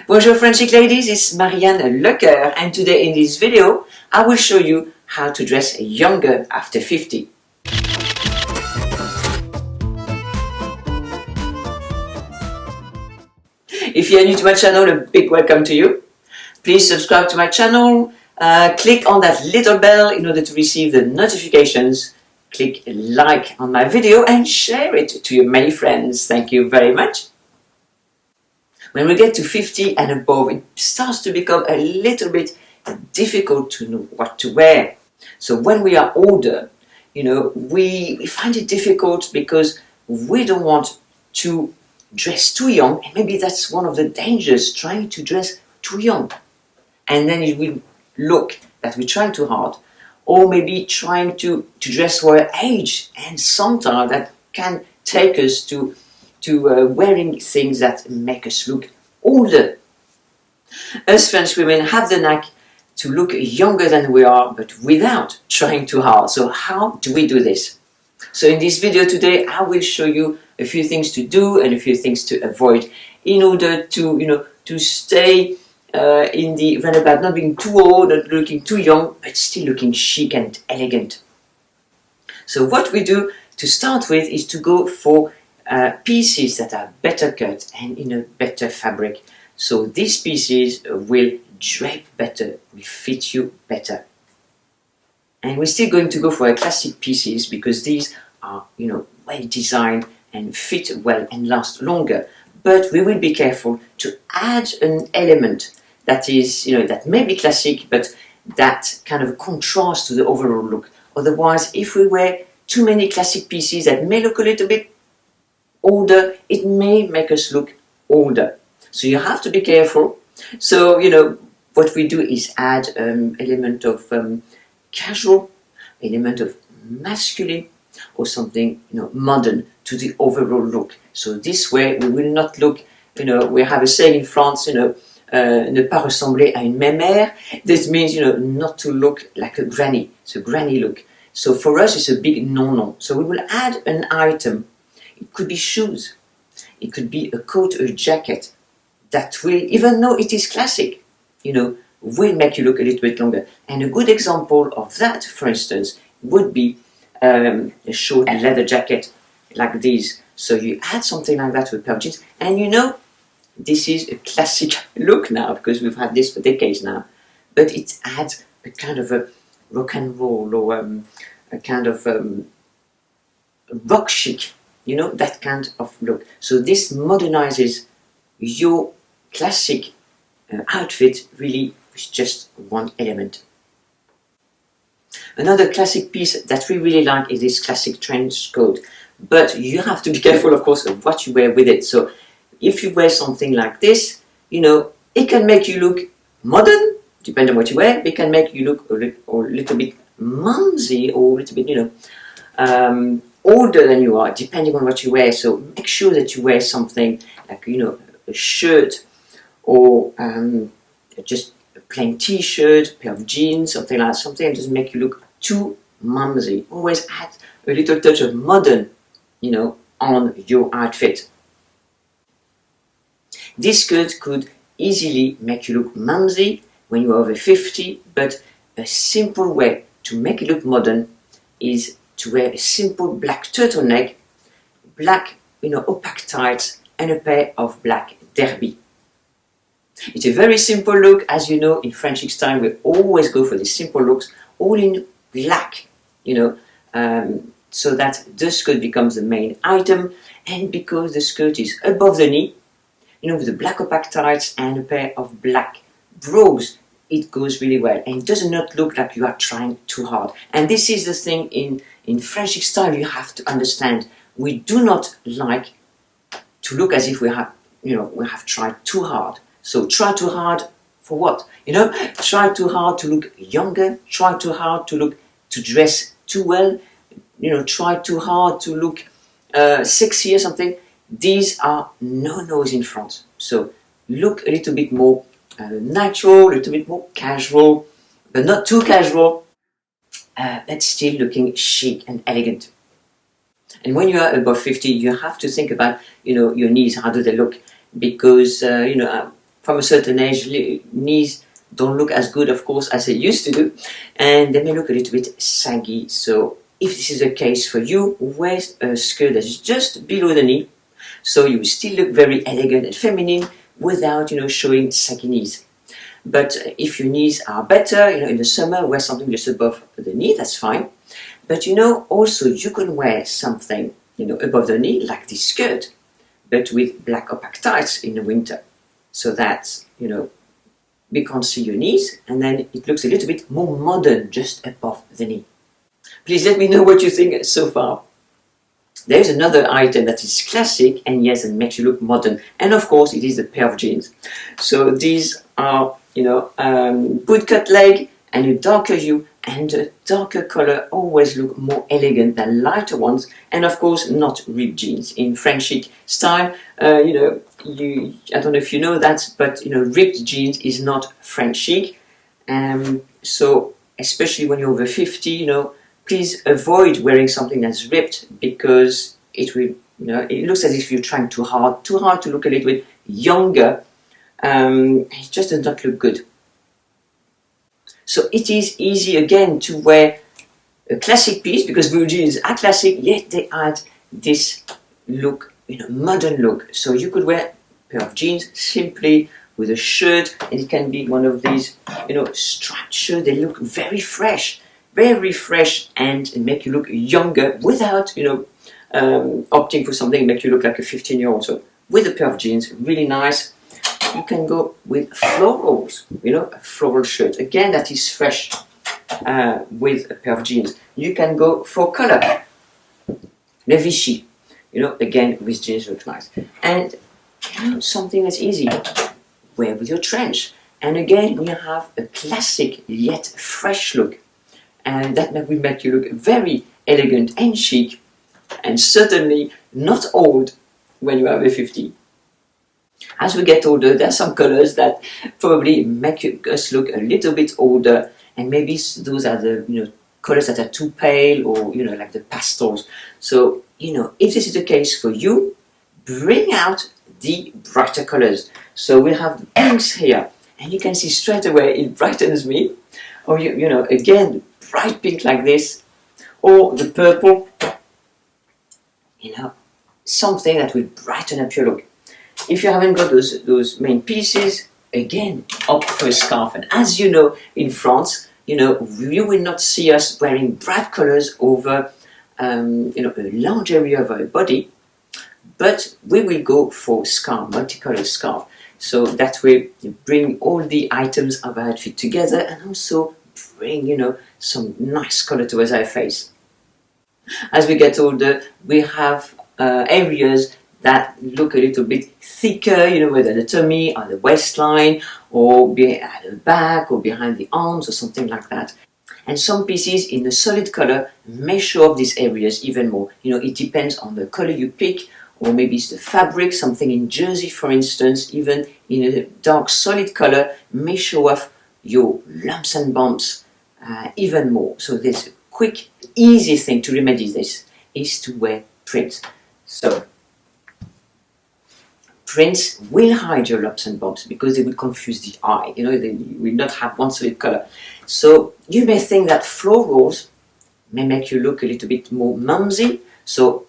Bonjour French chic ladies, it's Marianne Lecoeur, and today in this video I will show you how to dress younger after 50. If you are new to my channel, a big welcome to you. Please subscribe to my channel, click on that little bell in order to receive the notifications, click like on my video and share it to your many friends. Thank you very much. When we get to 50 and above, it starts to become a little bit difficult to know what to wear. So when we are older, we find it difficult because we don't want to dress too young, and maybe that's one of the dangers, trying to dress too young. And then it will look that we're trying too hard, or maybe trying to dress for our age, and sometimes that can take us to wearing things that make us look older. Us French women have the knack to look younger than we are, but without trying too hard. So how do we do this? So in this video today, I will show you a few things to do and a few things to avoid in order to stay in the roundabout, not being too old, not looking too young, but still looking chic and elegant. So what we do to start with is to go for pieces that are better cut and in a better fabric. So these pieces will drape better, will fit you better. And we're still going to go for classic pieces because these are, well designed and fit well and last longer. But we will be careful to add an element that is, that may be classic, but that kind of contrasts to the overall look. Otherwise, if we wear too many classic pieces that may look a little bit older, it may make us look older. So you have to be careful. So, what we do is add element of casual, element of masculine, or something, modern to the overall look. So this way we will not look, we have a saying in France, ne pas ressembler à une mémère. This means, not to look like a granny. It's a granny look. So for us, it's a big no-no. So we will add an item. It could be shoes. It could be a coat or a jacket that will, even though it is classic, will make you look a little bit longer. And a good example of that, for instance, would be a short leather jacket like this. So you add something like that to a pair of jeans, and this is a classic look now because we've had this for decades now. But it adds a kind of a rock and roll or a kind of rock chic, that kind of look. So this modernizes your classic outfit really with just one element. Another classic piece that we really like is this classic trench coat. But you have to be careful, of course, of what you wear with it. So if you wear something like this, it can make you look modern, depending on what you wear. It can make you look a little bit mumsy or a little bit, older than you are, depending on what you wear. So make sure that you wear something like, a shirt or just a plain t-shirt, pair of jeans, something like that, something that doesn't make you look too mumsy. Always add a little touch of modern, on your outfit. This skirt could easily make you look mumsy when you're over 50, but a simple way to make it look modern is to wear a simple black turtleneck, black, opaque tights, and a pair of black derby. It's a very simple look. As you know, in French chic style, we always go for these simple looks, all in black, so that the skirt becomes the main item. And because the skirt is above the knee, with the black opaque tights and a pair of black brogues, it goes really well and does not look like you are trying too hard. And this is the thing in French chic style you have to understand. We do not like to look as if we have tried too hard. So try too hard for what? Try too hard to look younger, try too hard to dress too well, try too hard to look sexy or something. These are no-nos in France. So look a little bit more natural, a little bit more casual, but not too casual, but still looking chic and elegant. And when you are above 50, you have to think about, your knees, how do they look? Because, from a certain age, knees don't look as good, of course, as they used to do, and they may look a little bit saggy. So if this is the case for you, wear a skirt that is just below the knee, so you will still look very elegant and feminine without, showing saggy knees. But if your knees are better, in the summer, wear something just above the knee, that's fine. But also you can wear something, above the knee, like this skirt, but with black opaque tights in the winter. So that, we can't see your knees, and then it looks a little bit more modern just above the knee. Please let me know what you think so far. There's another item that is classic and yes, and makes you look modern. And of course, it is a pair of jeans. So these are, bootcut leg and a darker hue, and a darker color always look more elegant than lighter ones. And of course, not ripped jeans. In French chic style, I don't know if you know that, but ripped jeans is not French chic. So especially when you're over 50, please avoid wearing something that's ripped, because it will, it looks as if you're trying too hard to look a little bit younger. It just does not look good. So it is easy again to wear a classic piece, because blue jeans are classic, yet they add this look, modern look. So you could wear a pair of jeans simply with a shirt, and it can be one of these, striped shirts. They look very fresh, and make you look younger without, opting for something that make you look like a 15-year-old. So with a pair of jeans, really nice. You can go with florals, a floral shirt. Again, that is fresh with a pair of jeans. You can go for color. Le Vichy, again, with jeans look nice. And something that's easy, wear with your trench. And again, we have a classic yet fresh look. And that will make you look very elegant and chic, and certainly not old when you are over 50. As we get older, there are some colors that probably make us look a little bit older, and maybe those are the colors that are too pale, or like the pastels. So if this is the case for you, bring out the brighter colors. So we have the pinks here, and you can see straight away it brightens me. Or again, bright pink like this, or the purple. Something that will brighten up your look. If you haven't got those main pieces, again, opt for a scarf. And as you know, in France, you will not see us wearing bright colors over, a large area of our body, but we will go for scarf, multicolored scarf. So that way, you bring all the items of our outfit together, and also bring, some nice color towards our face. As we get older, we have areas that look a little bit thicker, whether the tummy or the waistline, or at the back, or behind the arms, or something like that. And some pieces in a solid color may show off these areas even more. It depends on the color you pick, or maybe it's the fabric, something in jersey, for instance, even in a dark solid color, may show off your lumps and bumps even more. So this quick, easy thing to remedy this is to wear prints. So prints will hide your lumps and bumps, because they will confuse the eye. They will not have one solid color. So you may think that florals may make you look a little bit more mumsy. So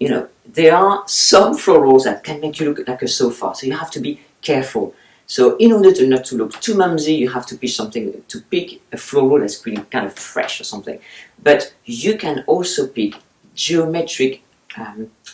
there are some florals that can make you look like a sofa. So you have to be careful. So in order to not to look too mumsy, you have to pick a floral that's really kind of fresh or something. But you can also pick geometric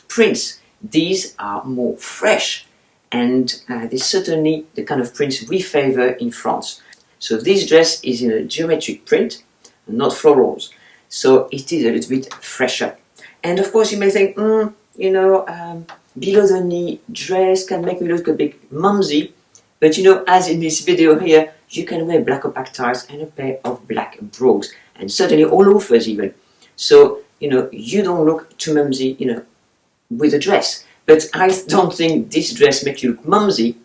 prints. These are more fresh, and they're certainly the kind of prints we favor in France. So this dress is in a geometric print, not florals. So it is a little bit fresher. And of course you may think, below the knee dress can make me look a bit mumsy. But as in this video here, you can wear black opaque ties and a pair of black brogues, and certainly all loafers even. So, you don't look too mumsy, with a dress. But I don't think this dress makes you look mumsy,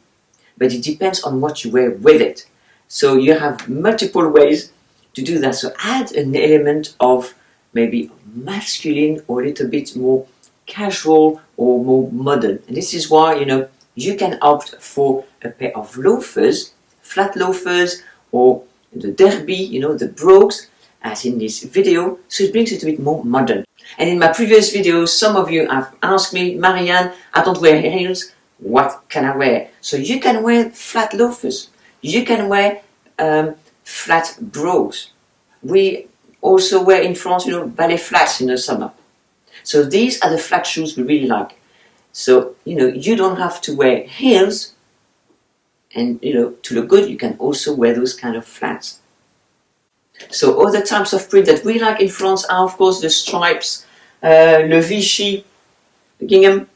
but it depends on what you wear with it. So you have multiple ways to do that. So add an element of maybe masculine, or a little bit more casual or more modern. And this is why, you can opt for a pair of loafers, flat loafers, or the derby, you know, the brogues, as in this video, so it brings it a bit more modern. And in my previous videos, some of you have asked me, Marianne, I don't wear heels, what can I wear? So you can wear flat loafers, you can wear flat brogues. We also wear in France, you know, ballet flats in the summer. So these are the flat shoes we really like. So, you know, you don't have to wear heels, and, you know, to look good, you can also wear those kind of flats. So other types of print that we like in France are, of course, the stripes, le Vichy, the gingham,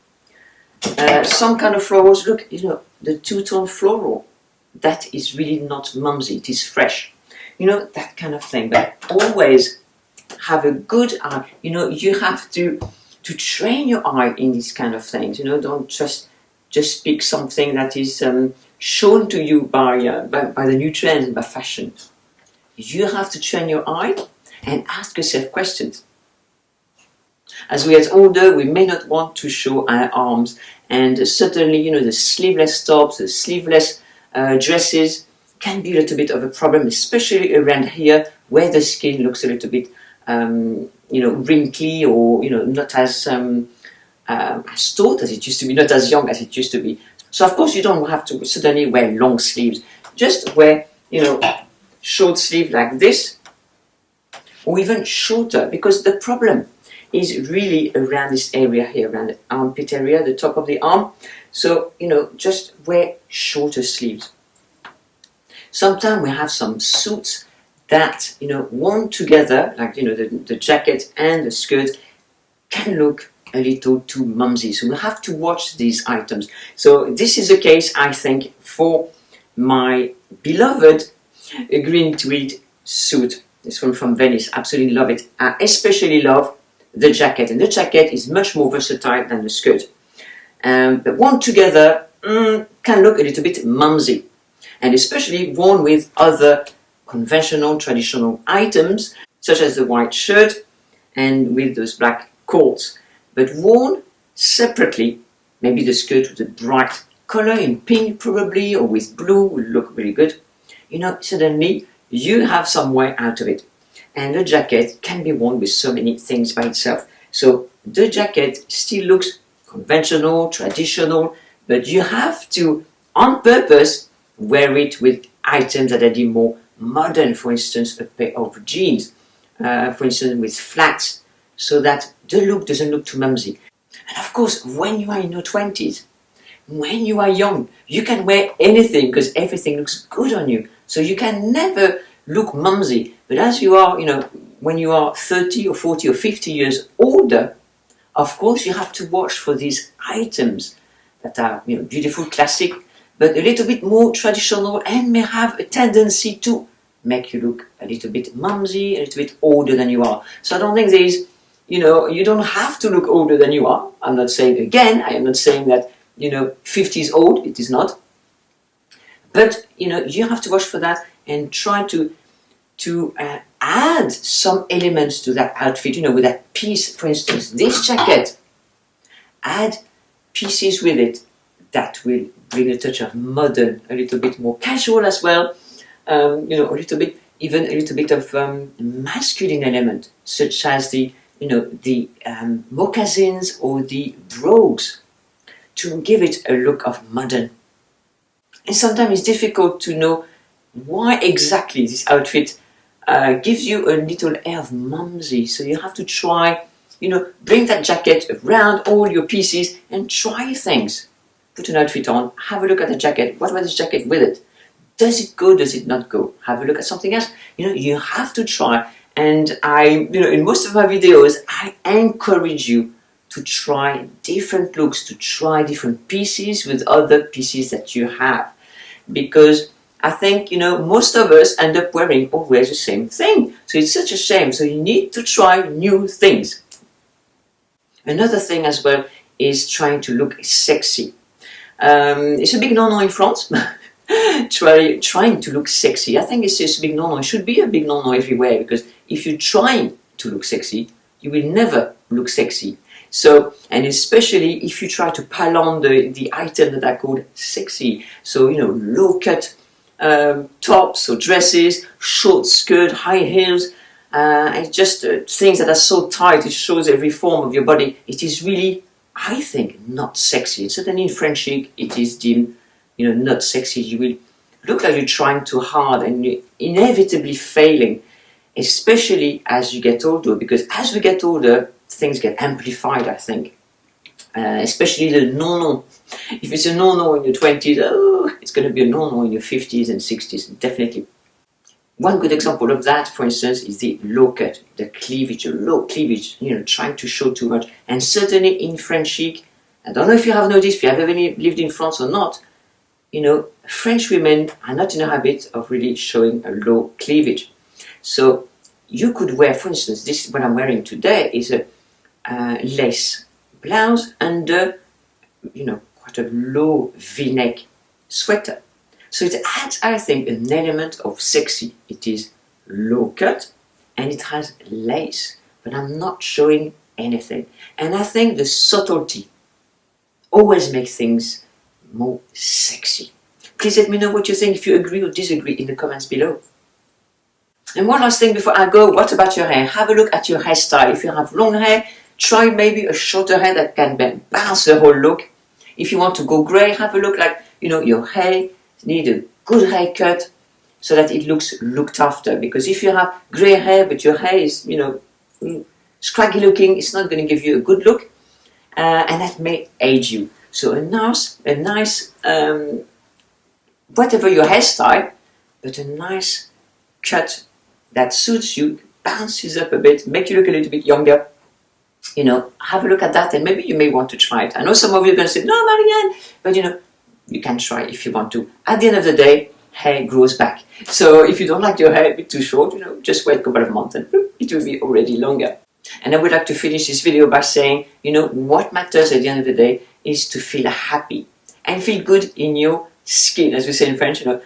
some kind of florals. Look, you know, the two-tone floral, that is really not mumsy, it is fresh. You know, that kind of thing. But always have a good eye. You know, you have to train your eye in these kind of things. You know, don't just pick something that is shown to you by the new trends and by fashion. You have to train your eye and ask yourself questions. As we get older, we may not want to show our arms, and certainly, you know, the sleeveless tops, the sleeveless dresses can be a little bit of a problem, especially around here, where the skin looks a little bit, you know, wrinkly, or, you know, not as taut as it used to be, not as young as it used to be. So of course you don't have to suddenly wear long sleeves. Just wear, you know, short sleeve like this, or even shorter, because the problem is really around this area here, around the armpit area, the top of the arm. So, you know, just wear shorter sleeves. Sometimes we have some suits that, you know, worn together, like, you know, the jacket and the skirt, can look a little too mumsy. So we have to watch these items. So this is the case, I think, for my beloved green tweed suit. This one from Venice, absolutely love it. I especially love the jacket, and the jacket is much more versatile than the skirt. But worn together can look a little bit mumsy, and especially worn with other conventional, traditional items, such as the white shirt and with those black cords. But worn separately, maybe the skirt with a bright color in pink probably, or with blue, will look really good. You know, suddenly you have some wear out of it. And the jacket can be worn with so many things by itself. So the jacket still looks conventional, traditional, but you have to, on purpose, wear it with items that are more modern. For instance, a pair of jeans, for instance, with flats, so that the look doesn't look too mumsy. And of course, when you are in your 20s, when you are young, you can wear anything because everything looks good on you. So you can never look mumsy. But as you are, you know, when you are 30 or 40 or 50 years older, of course you have to watch for these items that are, you know, beautiful, classic, but a little bit more traditional, and may have a tendency to make you look a little bit mumsy, a little bit older than you are. So I don't think there is, you know, you don't have to look older than you are. I'm not saying, again, I am not saying that, you know, 50 is old, it is not. But, you know, you have to watch for that and try to add some elements to that outfit, you know, with that piece. For instance, this jacket, add pieces with it that will bring a touch of modern, a little bit more casual as well, you know, a little bit, even a little bit of masculine element, such as the, you know, the moccasins or the brogues, to give it a look of modern. And sometimes it's difficult to know why exactly this outfit gives you a little air of mumsy. So you have to try, you know, bring that jacket around all your pieces and try things. Put an outfit on, have a look at the jacket. What about this jacket with it? Does it go, does it not go? Have a look at something else. You know, you have to try. And I, you know, in most of my videos, I encourage you to try different looks, to try different pieces with other pieces that you have. Because I think, you know, most of us end up wearing always the same thing. So it's such a shame. So you need to try new things. Another thing as well is trying to look sexy. It's a big no-no in France. Trying to look sexy. I think it's a big no-no. It should be a big no-no everywhere, because if you're trying to look sexy, you will never look sexy. So, and especially if you try to pile on the items that are called sexy. So, you know, low cut tops or dresses, short skirt, high heels, and just things that are so tight, it shows every form of your body. It is really, I think, not sexy. Certainly in French chic, it is deemed, you know, not sexy. You will look like you're trying too hard and you're inevitably failing, especially as you get older, because as we get older, things get amplified, I think. Especially the no-no. If it's a no-no in your 20s, oh, it's going to be a no-no in your 50s and 60s, definitely. One good example of that, for instance, is the low cut, the cleavage, the low cleavage, you know, trying to show too much. And certainly in French chic, I don't know if you have noticed, if you have ever lived in France or not, you know, French women are not in the habit of really showing a low cleavage. So you could wear, for instance, this, what I'm wearing today is a lace blouse under, you know, quite a low V-neck sweater. So it adds, I think, an element of sexy. It is low cut and it has lace, but I'm not showing anything. And I think the subtlety always makes things more sexy. Please let me know what you think, if you agree or disagree, in the comments below. And one last thing before I go, what about your hair? Have a look at your hairstyle. If you have long hair, try maybe a shorter hair that can balance the whole look. If you want to go grey, have a look like, you know, your hair needs a good haircut so that it looks looked after. Because if you have grey hair but your hair is, you know, scraggy looking, it's not going to give you a good look, and that may age you. So a nice, whatever your hairstyle, but a nice cut that suits you, bounces up a bit, make you look a little bit younger. You know, have a look at that and maybe you may want to try it. I know some of you are going to say, no, Marianne, but you know, you can try if you want to. At the end of the day, hair grows back. So if you don't like your hair a bit too short, you know, just wait a couple of months and it will be already longer. And I would like to finish this video by saying, you know, what matters at the end of the day is to feel happy and feel good in your skin, as we say in French, you know,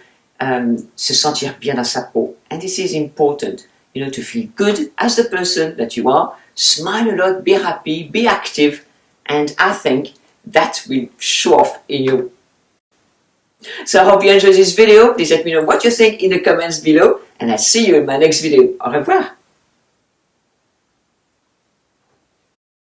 se sentir bien dans sa peau. And this is important, you know, to feel good as the person that you are, smile a lot, be happy, be active, and I think that will show off in you. So I hope you enjoyed this video. Please let me know what you think in the comments below, and I'll see you in my next video. Au revoir.